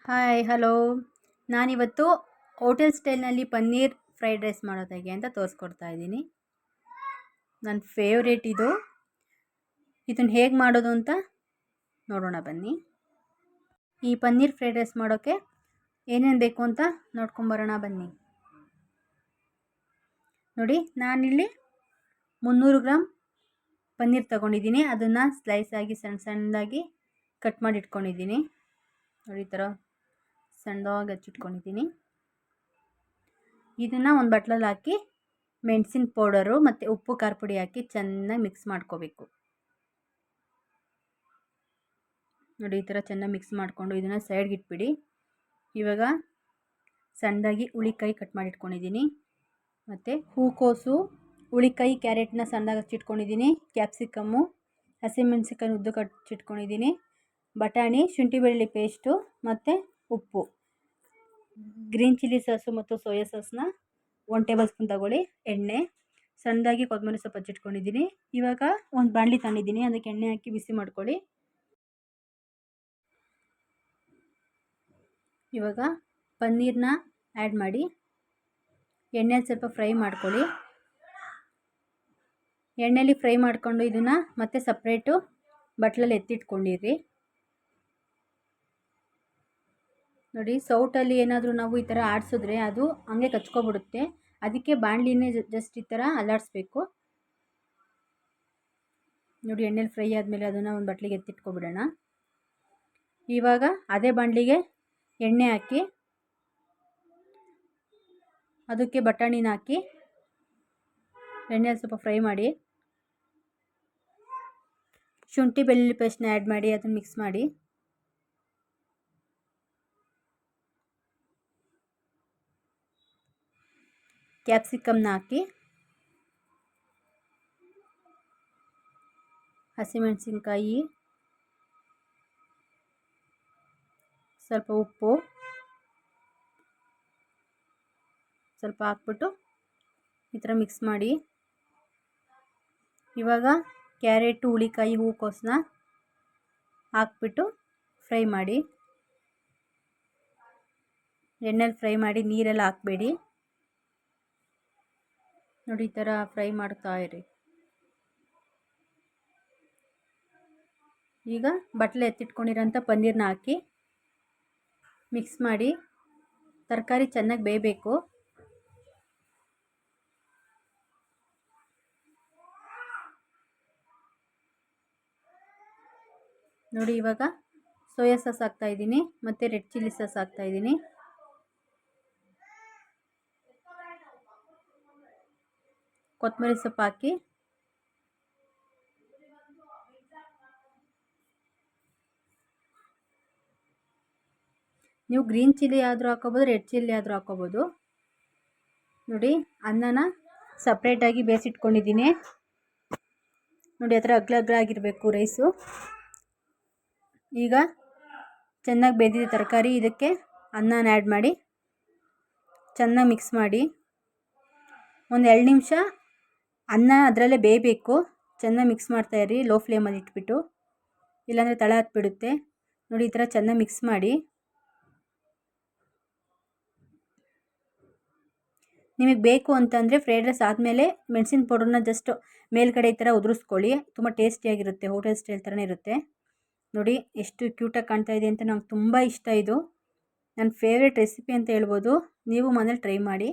Hi hello. ನಾನಿವತ್ತು hotel ಸ್ಟೈಲ್ನಲ್ಲಿ paneer fried rice ಮಾಡೋದು ಹೇಗೆ ಅಂತ ತೋರಿಸ್ಕೊಡ್ತಾ ಇದ್ದೀನಿ. ನನ್ನ ಫೇವ್ರೇಟ್ ಇದು. ಇದನ್ನು ಹೇಗೆ ಮಾಡೋದು ಅಂತ ನೋಡೋಣ ಬನ್ನಿ. ಈ ಪನ್ನೀರ್ ಫ್ರೈಡ್ ರೈಸ್ ಮಾಡೋಕ್ಕೆ ಏನೇನು ಬೇಕು ಅಂತ ನೋಡ್ಕೊಂಬರೋಣ ಬನ್ನಿ. ನೋಡಿ, ನಾನಿಲ್ಲಿ 300 ಗ್ರಾಮ್ ಪನ್ನೀರ್ ತೊಗೊಂಡಿದ್ದೀನಿ. ಅದನ್ನು ಸ್ಲೈಸ್ ಆಗಿ ಸಣ್ಣದಾಗಿ ಕಟ್ ಮಾಡಿ ಇಟ್ಕೊಂಡಿದ್ದೀನಿ. ನೋಡಿ, ಈ ಥರ ಸಣ್ಣದಾಗಿ ಹಚ್ಚಿಟ್ಕೊಂಡಿದ್ದೀನಿ. ಇದನ್ನು ಒಂದು ಬಟ್ಲಲ್ಲಿ ಹಾಕಿ ಮೆಣಸಿನ ಪೌಡರು ಮತ್ತು ಉಪ್ಪು ಖಾರ ಪುಡಿ ಹಾಕಿ ಚೆನ್ನಾಗಿ ಮಿಕ್ಸ್ ಮಾಡ್ಕೋಬೇಕು. ನೋಡಿ, ಈ ಥರ ಚೆನ್ನಾಗಿ ಮಿಕ್ಸ್ ಮಾಡಿಕೊಂಡು ಇದನ್ನು ಸೈಡ್ಗೆ ಇಟ್ಬಿಡಿ. ಇವಾಗ ಸಣ್ಣದಾಗಿ ಹುಳಿಕಾಯಿ ಕಟ್ ಮಾಡಿ ಇಟ್ಕೊಂಡಿದ್ದೀನಿ. ಮತ್ತು ಹೂಕೋಸು, ಹುಳಿಕಾಯಿ, ಕ್ಯಾರೆಟ್ನ ಸಣ್ಣದಾಗಿ ಹಚ್ಚಿಟ್ಕೊಂಡಿದ್ದೀನಿ. ಕ್ಯಾಪ್ಸಿಕಮ್ಮು, ಹಸಿಮೆಣಸಿಕಾಯಿ ಉದ್ದು ಕಚ್ಚಿಟ್ಕೊಂಡಿದ್ದೀನಿ. ಬಟಾಣಿ, ಶುಂಠಿ ಬೆಳ್ಳುಳ್ಳಿ ಪೇಸ್ಟು ಮತ್ತು ಉಪ್ಪು. ಗ್ರೀನ್ ಚಿಲ್ಲಿ ಸಾಸು ಮತ್ತು ಸೋಯಾ ಸಾಸ್ನ 1 ಟೇಬಲ್ ಸ್ಪೂನ್ ತಗೊಳ್ಳಿ. ಎಣ್ಣೆ, ಸಣ್ಣದಾಗಿ ಕೊತ್ತಂಬರಿ ಸೊಪ್ಪು ಹಚ್ಚಿಟ್ಕೊಂಡಿದ್ದೀನಿ. ಇವಾಗ ಒಂದು ಬಾಣಲಿ ತಂದಿದ್ದೀನಿ, ಅದಕ್ಕೆ ಎಣ್ಣೆ ಹಾಕಿ ಬಿಸಿ ಮಾಡ್ಕೊಳ್ಳಿ. ಇವಾಗ ಪನ್ನೀರ್ನ ಆ್ಯಡ್ ಮಾಡಿ ಎಣ್ಣೆಲಿ ಸ್ವಲ್ಪ ಫ್ರೈ ಮಾಡ್ಕೊಳ್ಳಿ. ಎಣ್ಣೆಲಿ ಫ್ರೈ ಮಾಡಿಕೊಂಡು ಇದನ್ನು ಮತ್ತೆ ಸಪ್ರೇಟು ಬಟ್ಲಲ್ಲಿ ಎತ್ತಿಟ್ಕೊಂಡಿರಿ. ನೋಡಿ, ಸೌಟಲ್ಲಿ ಏನಾದರೂ ನಾವು ಈ ಥರ ಆಡಿಸಿದ್ರೆ ಅದು ಹಂಗೆ ಕಚ್ಕೊಬಿಡುತ್ತೆ. ಅದಕ್ಕೆ ಬಾಣಲಿನೇ ಜಸ್ಟ್ ಈ ಥರ ಅಲ್ಲಾಡಿಸ್ಬೇಕು. ನೋಡಿ, ಎಣ್ಣೆಲಿ ಫ್ರೈ ಆದಮೇಲೆ ಅದನ್ನು ಒಂದು ಬಟ್ಲಿಗೆ ಎತ್ತಿಟ್ಕೊಬಿಡೋಣ. ಇವಾಗ ಅದೇ ಬಾಣಲಿಗೆ ಎಣ್ಣೆ ಹಾಕಿ ಅದಕ್ಕೆ ಬಟಾಣಿನ ಹಾಕಿ ಎಣ್ಣೆಯಲ್ಲಿ ಸ್ವಲ್ಪ ಫ್ರೈ ಮಾಡಿ, ಶುಂಠಿ ಬೆಳ್ಳುಳ್ಳಿ ಪೇಸ್ಟ್ನ ಆ್ಯಡ್ ಮಾಡಿ ಅದನ್ನು ಮಿಕ್ಸ್ ಮಾಡಿ. ಕ್ಯಾಪ್ಸಿಕಮ್ನ ಹಾಕಿ, ಹಸಿಮೆಣಸಿನ್ಕಾಯಿ, ಸ್ವಲ್ಪ ಉಪ್ಪು ಸ್ವಲ್ಪ ಹಾಕ್ಬಿಟ್ಟು ಈ ಥರ ಮಿಕ್ಸ್ ಮಾಡಿ. ಇವಾಗ ಕ್ಯಾರೆಟು, ಹುಳಿಕಾಯಿ, ಹೂಕೋಸನ್ನ ಹಾಕ್ಬಿಟ್ಟು ಫ್ರೈ ಮಾಡಿ. ಎಣ್ಣೆಲಿ ಫ್ರೈ ಮಾಡಿ, ನೀರೆಲ್ಲ ಹಾಕಬೇಡಿ. ನೋಡಿ, ಈ ಥರ ಫ್ರೈ ಮಾಡ್ತಾ ಇರಿ. ಈಗ ಬಟ್ಲೆ ಎತ್ತಿಟ್ಕೊಂಡಿರೋಂಥ ಪನ್ನೀರ್ನ ಹಾಕಿ ಮಿಕ್ಸ್ ಮಾಡಿ. ತರಕಾರಿ ಚೆನ್ನಾಗಿ ಬೇಯಬೇಕು. ನೋಡಿ, ಇವಾಗ ಸೋಯಾ ಸಾಸ್ ಹಾಕ್ತಾಯಿದ್ದೀನಿ ಮತ್ತು ರೆಡ್ ಚಿಲ್ಲಿ ಸಾಸ್ ಹಾಕ್ತಾಯಿದ್ದೀನಿ. ಕೊತ್ತಂಬರಿ ಸೊಪ್ಪು ಹಾಕಿ ನೀವು ಗ್ರೀನ್ ಚಿಲ್ಲಿ ಆದರೂ ಹಾಕೋಬೋದು, ರೆಡ್ ಚಿಲ್ಲಿ ಆದರೂ ಹಾಕೋಬೋದು. ನೋಡಿ, ಅನ್ನನ ಸಪ್ರೇಟಾಗಿ ಬೇಯಿಸಿಟ್ಕೊಂಡಿದ್ದೀನಿ. ನೋಡಿ, ಆ ಥರ ಅಗ್ಲ ಅಗ್ಲ ಆಗಿರಬೇಕು ರೈಸು. ಈಗ ಚೆನ್ನಾಗಿ ಬೇಯ್ದಿದೆ ತರಕಾರಿ. ಇದಕ್ಕೆ ಅನ್ನನ ಆ್ಯಡ್ ಮಾಡಿ ಚೆನ್ನಾಗಿ ಮಿಕ್ಸ್ ಮಾಡಿ. ಒಂದು 2 ನಿಮಿಷ ಅನ್ನ ಅದರಲ್ಲೇ ಬೇಯಬೇಕು. ಚೆನ್ನಾಗಿ ಮಿಕ್ಸ್ ಮಾಡ್ತಾಯಿರಿ, ಲೋ ಫ್ಲೇಮಲ್ಲಿ ಇಟ್ಬಿಟ್ಟು, ಇಲ್ಲಾಂದರೆ ತಳ ಹತ್ಬಿಡುತ್ತೆ. ನೋಡಿ, ಈ ಥರ ಚೆನ್ನಾಗಿ ಮಿಕ್ಸ್ ಮಾಡಿ. ನಿಮಗೆ ಬೇಕು ಅಂತಂದರೆ ಫ್ರೈಡ್ ರೈಸ್ ಆದಮೇಲೆ ಮೆಣಸಿನ ಪೌಡರ್ನ ಜಸ್ಟ್ ಮೇಲ್ಗಡೆ ಈ ಥರ ಉದುರಿಸ್ಕೊಳ್ಳಿ. ತುಂಬ ಟೇಸ್ಟಿಯಾಗಿರುತ್ತೆ, ಹೋಟೆಲ್ ಸ್ಟೈಲ್ ಥರನೇ ಇರುತ್ತೆ. ನೋಡಿ, ಎಷ್ಟು ಕ್ಯೂಟಾಗಿ ಕಾಣ್ತಾ ಇದೆ ಅಂತ. ನಂಗೆ ತುಂಬ ಇಷ್ಟ ಇದು. ನನ್ನ ಫೇವ್ರೆಟ್ ರೆಸಿಪಿ ಅಂತ ಹೇಳ್ಬೋದು. ನೀವು ಮನೇಲಿ ಟ್ರೈ ಮಾಡಿ.